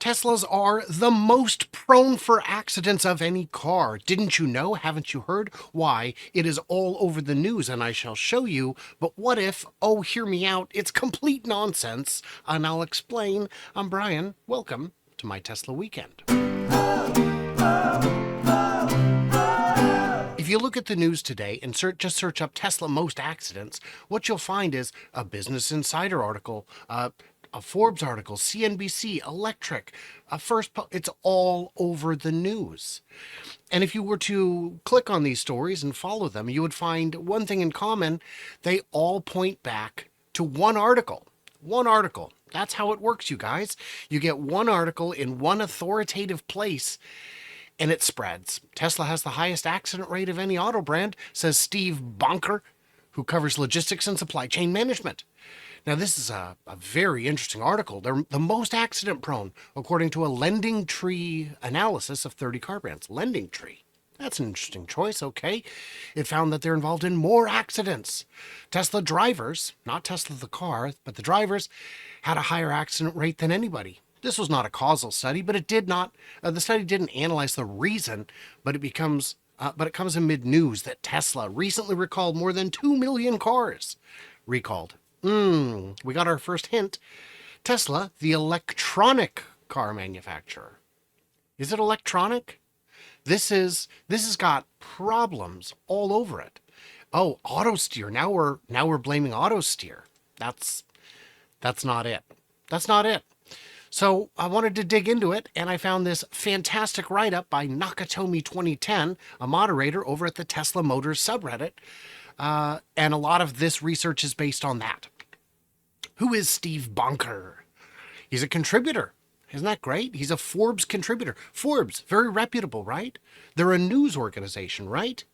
Teslas are the most prone for accidents of any car. Didn't you know? Haven't you heard? Why, it is all over the news, and I shall show you. But what if, oh, hear me out, it's complete nonsense, and I'll explain. I'm Brian. Welcome to my Tesla weekend. If you look at the news today and just search up Tesla most accidents, what you'll find is a Business Insider article, a Forbes article, CNBC, Electric, it's all over the news. And if you were to click on these stories and follow them, you would find one thing in common. They all point back to one article. One article. That's how it works, you guys. You get one article in one authoritative place, and it spreads. Tesla has the highest accident rate of any auto brand, says Steve Bonker, who covers logistics and supply chain management. Now, this is a very interesting article. They're the most accident prone, according to a lending tree analysis of 30 car brands. Lending tree. That's an interesting choice, okay. It found that they're involved in more accidents. Tesla drivers, not Tesla the car, but the drivers, had a higher accident rate than anybody. This was not a causal study, but it did not, the study didn't analyze the reason, but it comes amid news that Tesla recently recalled more than 2 million cars. Recalled. We got our first hint. Tesla, the electronic car manufacturer. Is it electronic? This has got problems all over it. Oh, auto steer. Now we're blaming auto steer. That's not it. That's not it. So I wanted to dig into it, and I found this fantastic write-up by Nakatomi 2010, a moderator over at the Tesla Motors subreddit. And a lot of this research is based on that. Who is Steve Bonker? He's a contributor. Isn't that great? He's a Forbes contributor. Forbes, very reputable, right? They're a news organization, right?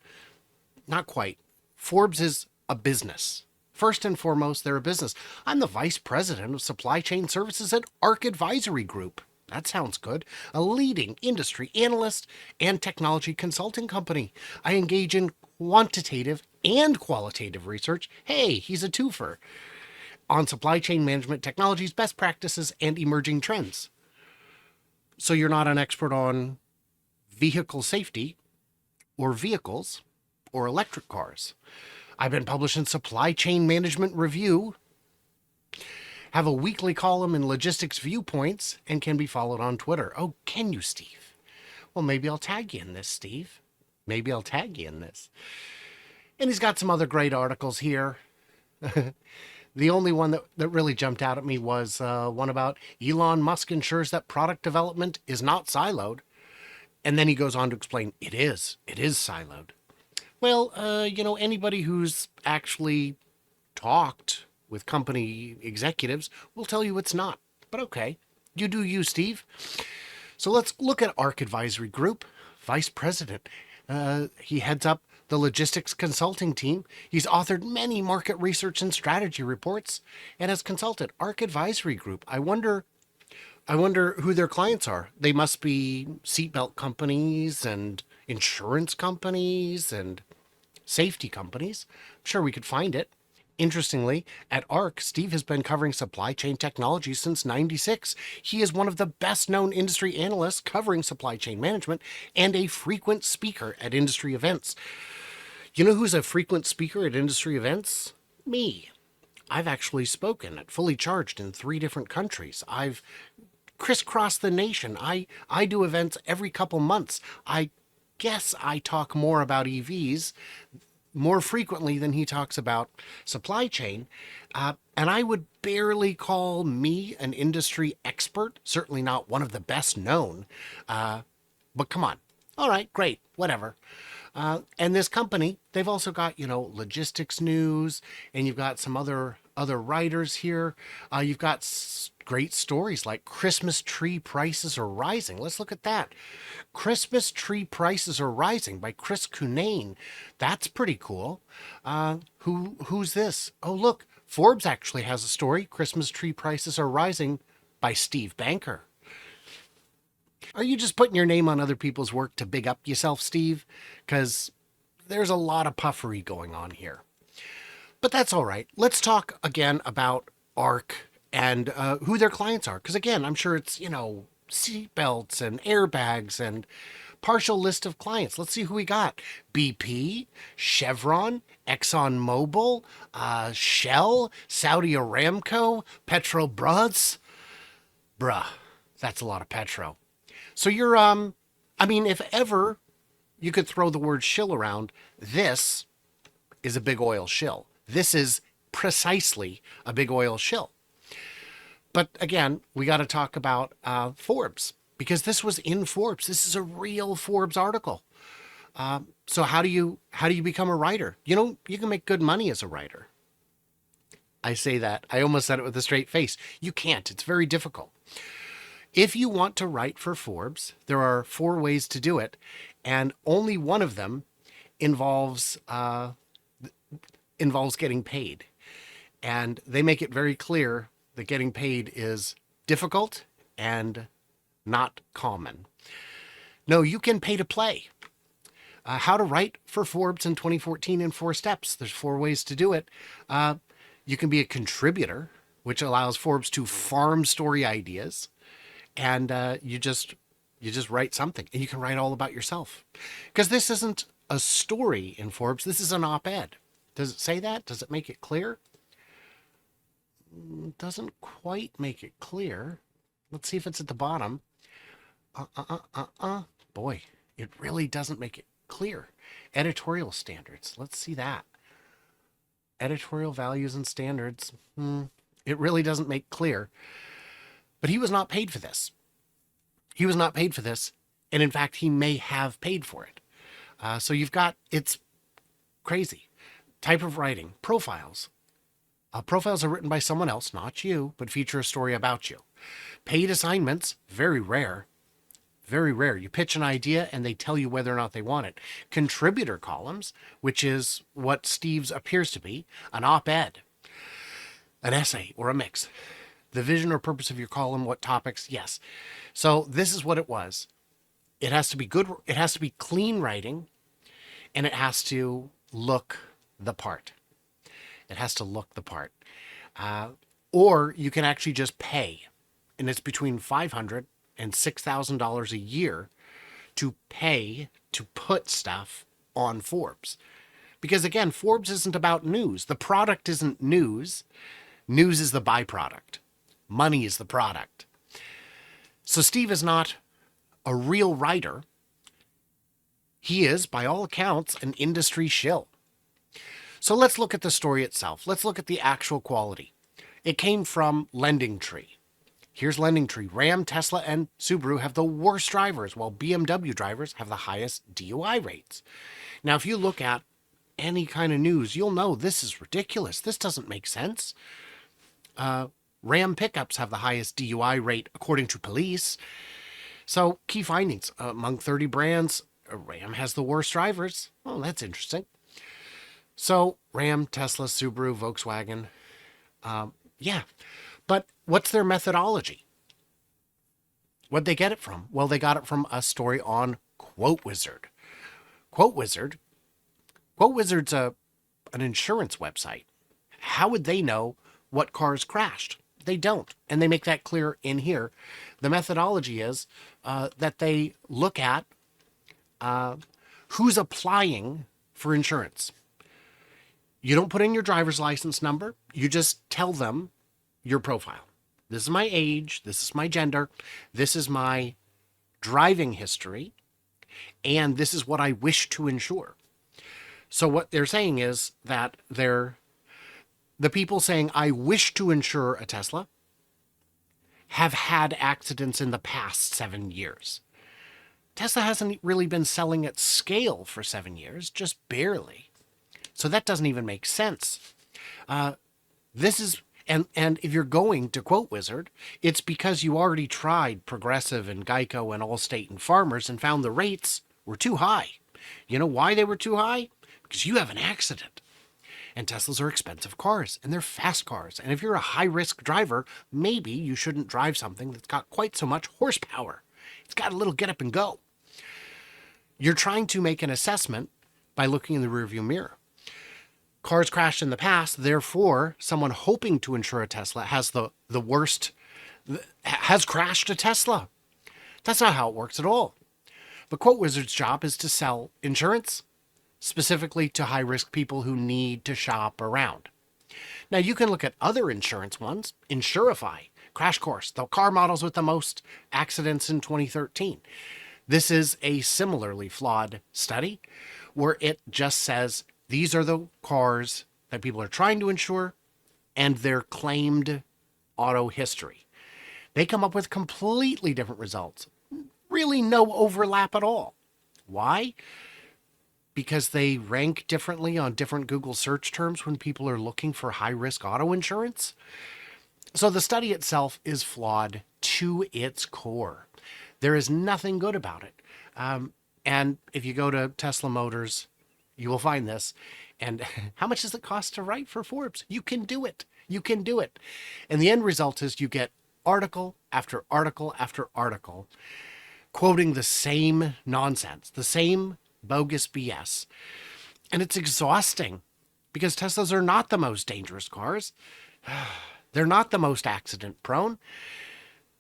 Not quite. Forbes is a business. First and foremost, they're a business. I'm the vice president of supply chain services at ARC Advisory Group. That sounds good. A leading industry analyst and technology consulting company. I engage in quantitative and qualitative research. Hey, he's a twofer. On supply chain management technologies, best practices, and emerging trends. So you're not an expert on vehicle safety or vehicles or electric cars. I've been published in Supply Chain Management Review, have a weekly column in Logistics Viewpoints, and can be followed on Twitter. Oh, can you, Steve? Well, maybe I'll tag you in this, Steve. Maybe I'll tag you in this. And he's got some other great articles here. The only one that really jumped out at me was one about Elon Musk ensures that product development is not siloed. And then he goes on to explain it is siloed. Well, anybody who's actually talked with company executives will tell you it's not. But okay, you do you, Steve. So let's look at ARC Advisory Group, vice president. He heads up the logistics consulting team. He's authored many market research and strategy reports and has consulted ARC Advisory Group. I wonder who their clients are. They must be seatbelt companies and insurance companies and safety companies. I'm sure we could find it. Interestingly, at ARC, Steve has been covering supply chain technology since '96. He is one of the best-known industry analysts covering supply chain management and a frequent speaker at industry events. You know who's a frequent speaker at industry events? Me. I've actually spoken at Fully Charged in 3 different countries. I've crisscrossed the nation. I do events every couple months. I guess I talk more about EVs more frequently than he talks about supply chain. And I would barely call me an industry expert, certainly not one of the best known. But come on. All right, great, whatever. And this company, they've also got, logistics news, and you've got some other writers here. You've got great stories like Christmas tree prices are rising. Let's look at that. Christmas tree prices are rising by Chris Cunane. That's pretty cool. Who's this? Oh, look, Forbes actually has a story. Christmas tree prices are rising by Steve Banker. Are you just putting your name on other people's work to big up yourself, Steve? Because there's a lot of puffery going on here. But that's all right. Let's talk again about ARC and who their clients are. Because again, I'm sure it's, seat belts and airbags and partial list of clients. Let's see who we got. BP, Chevron, ExxonMobil, Shell, Saudi Aramco, Petrobras. Bruh, that's a lot of petro. So you're, I mean, if ever you could throw the word shill around, this is a big oil shill. This is precisely a big oil shill. But again, we got to talk about Forbes, because this was in Forbes. This is a real Forbes article. So how do you become a writer? You know, you can make good money as a writer. I say that. I almost said it with a straight face. You can't. It's very difficult. If you want to write for Forbes, there are 4 ways to do it, and only one of them involves getting paid. And they make it very clear that getting paid is difficult and not common. No, you can pay to play. How to write for Forbes in 2014 in 4 steps. There's 4 ways to do it. You can be a contributor, which allows Forbes to farm story ideas, and you just write something, and you can write all about yourself. Because this isn't a story in Forbes. This is an op-ed. Does it say that? Does it make it clear? Doesn't quite make it clear. Let's see if it's at the bottom. Boy, it really doesn't make it clear. Editorial standards. Let's see that. Editorial values and standards. It really doesn't make clear. But he was not paid for this. He was not paid for this. And in fact, he may have paid for it. So you've got, it's crazy. Type of writing. Profiles. Profiles are written by someone else, not you, but feature a story about you. Paid assignments, very rare. Very rare. You pitch an idea and they tell you whether or not they want it. Contributor columns, which is what Steve's appears to be, an op-ed, an essay, or a mix. The vision or purpose of your column, what topics, yes. So this is what it was. It has to be good, it has to be clean writing, and it has to look the part. It has to look the part. Or you can actually just pay, and it's between $500 and $6,000 a year to pay to put stuff on Forbes. Because again, Forbes isn't about news. The product isn't news. News is the byproduct. Money is the product. So Steve is not a real writer. He is, by all accounts, an industry shill. So let's look at the story itself. Let's look at the actual quality. It came from LendingTree. Here's LendingTree. Ram, Tesla, and Subaru have the worst drivers, while BMW drivers have the highest DUI rates. Now, if you look at any kind of news, you'll know this is ridiculous. This doesn't make sense. Ram pickups have the highest DUI rate, according to police. So, key findings. Among 30 brands, Ram has the worst drivers. Oh, that's interesting. So, Ram, Tesla, Subaru, Volkswagen. Yeah. But what's their methodology? What'd they get it from? Well, they got it from a story on Quote Wizard. Quote Wizard's an insurance website. How would they know what cars crashed? They don't. And they make that clear in here. The methodology is that they look at who's applying for insurance. You don't put in your driver's license number. You just tell them your profile. This is my age. This is my gender. This is my driving history. And this is what I wish to insure. So what they're saying is that the people saying, I wish to insure a Tesla, have had accidents in the past 7 years. Tesla hasn't really been selling at scale for 7 years, just barely. So that doesn't even make sense. This is, and if you're going to Quote Wizard, it's because you already tried Progressive and Geico and Allstate and Farmers and found the rates were too high. You know why they were too high? Because you have an accident. And Teslas are expensive cars, and they're fast cars. And if you're a high-risk driver, maybe you shouldn't drive something that's got quite so much horsepower. It's got a little get up and go. You're trying to make an assessment by looking in the rearview mirror. Cars crashed in the past, therefore, someone hoping to insure a Tesla has the worst, has crashed a Tesla. That's not how it works at all. The quote wizard's job is to sell insurance, specifically to high-risk people who need to shop around. Now, you can look at other insurance ones. Insurify, Crash Course, the car models with the most accidents in 2013. This is a similarly flawed study where it just says these are the cars that people are trying to insure and their claimed auto history. They come up with completely different results. Really no overlap at all. Why? Because they rank differently on different Google search terms when people are looking for high-risk auto insurance. So the study itself is flawed to its core. There is nothing good about it. And if you go to Tesla Motors, you will find this. And how much does it cost to write for Forbes? You can do it. You can do it. And the end result is you get article after article after article quoting the same nonsense, the same bogus BS. And it's exhausting because Teslas are not the most dangerous cars. They're not the most accident prone.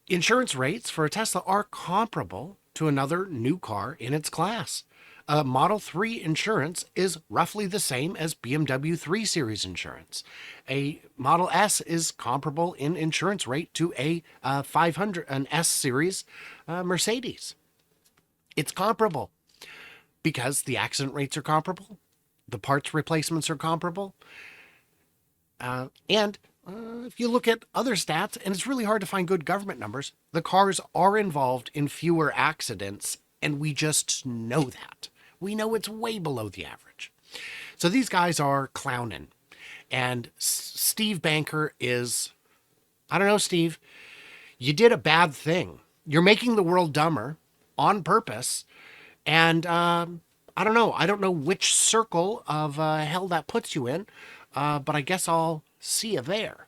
Insurance rates for a Tesla are comparable to another new car in its class. A Model 3 insurance is roughly the same as BMW 3 Series insurance. A Model S is comparable in insurance rate to a 500, an S Series Mercedes. It's comparable because the accident rates are comparable, the parts replacements are comparable, and if you look at other stats, and it's really hard to find good government numbers, the cars are involved in fewer accidents, and we just know that. We know it's way below the average. So these guys are clowning. And Steve Banker is, I don't know, Steve, you did a bad thing. You're making the world dumber on purpose. And I don't know. I don't know which circle of hell that puts you in, but I guess I'll see you there.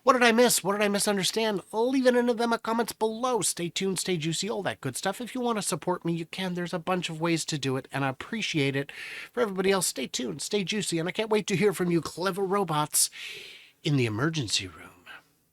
What did I miss? What did I misunderstand? Leave it in the comments below. Stay tuned, stay juicy, all that good stuff. If you want to support me, you can. There's a bunch of ways to do it, and I appreciate it. For everybody else, stay tuned, stay juicy, and I can't wait to hear from you clever robots in the emergency room.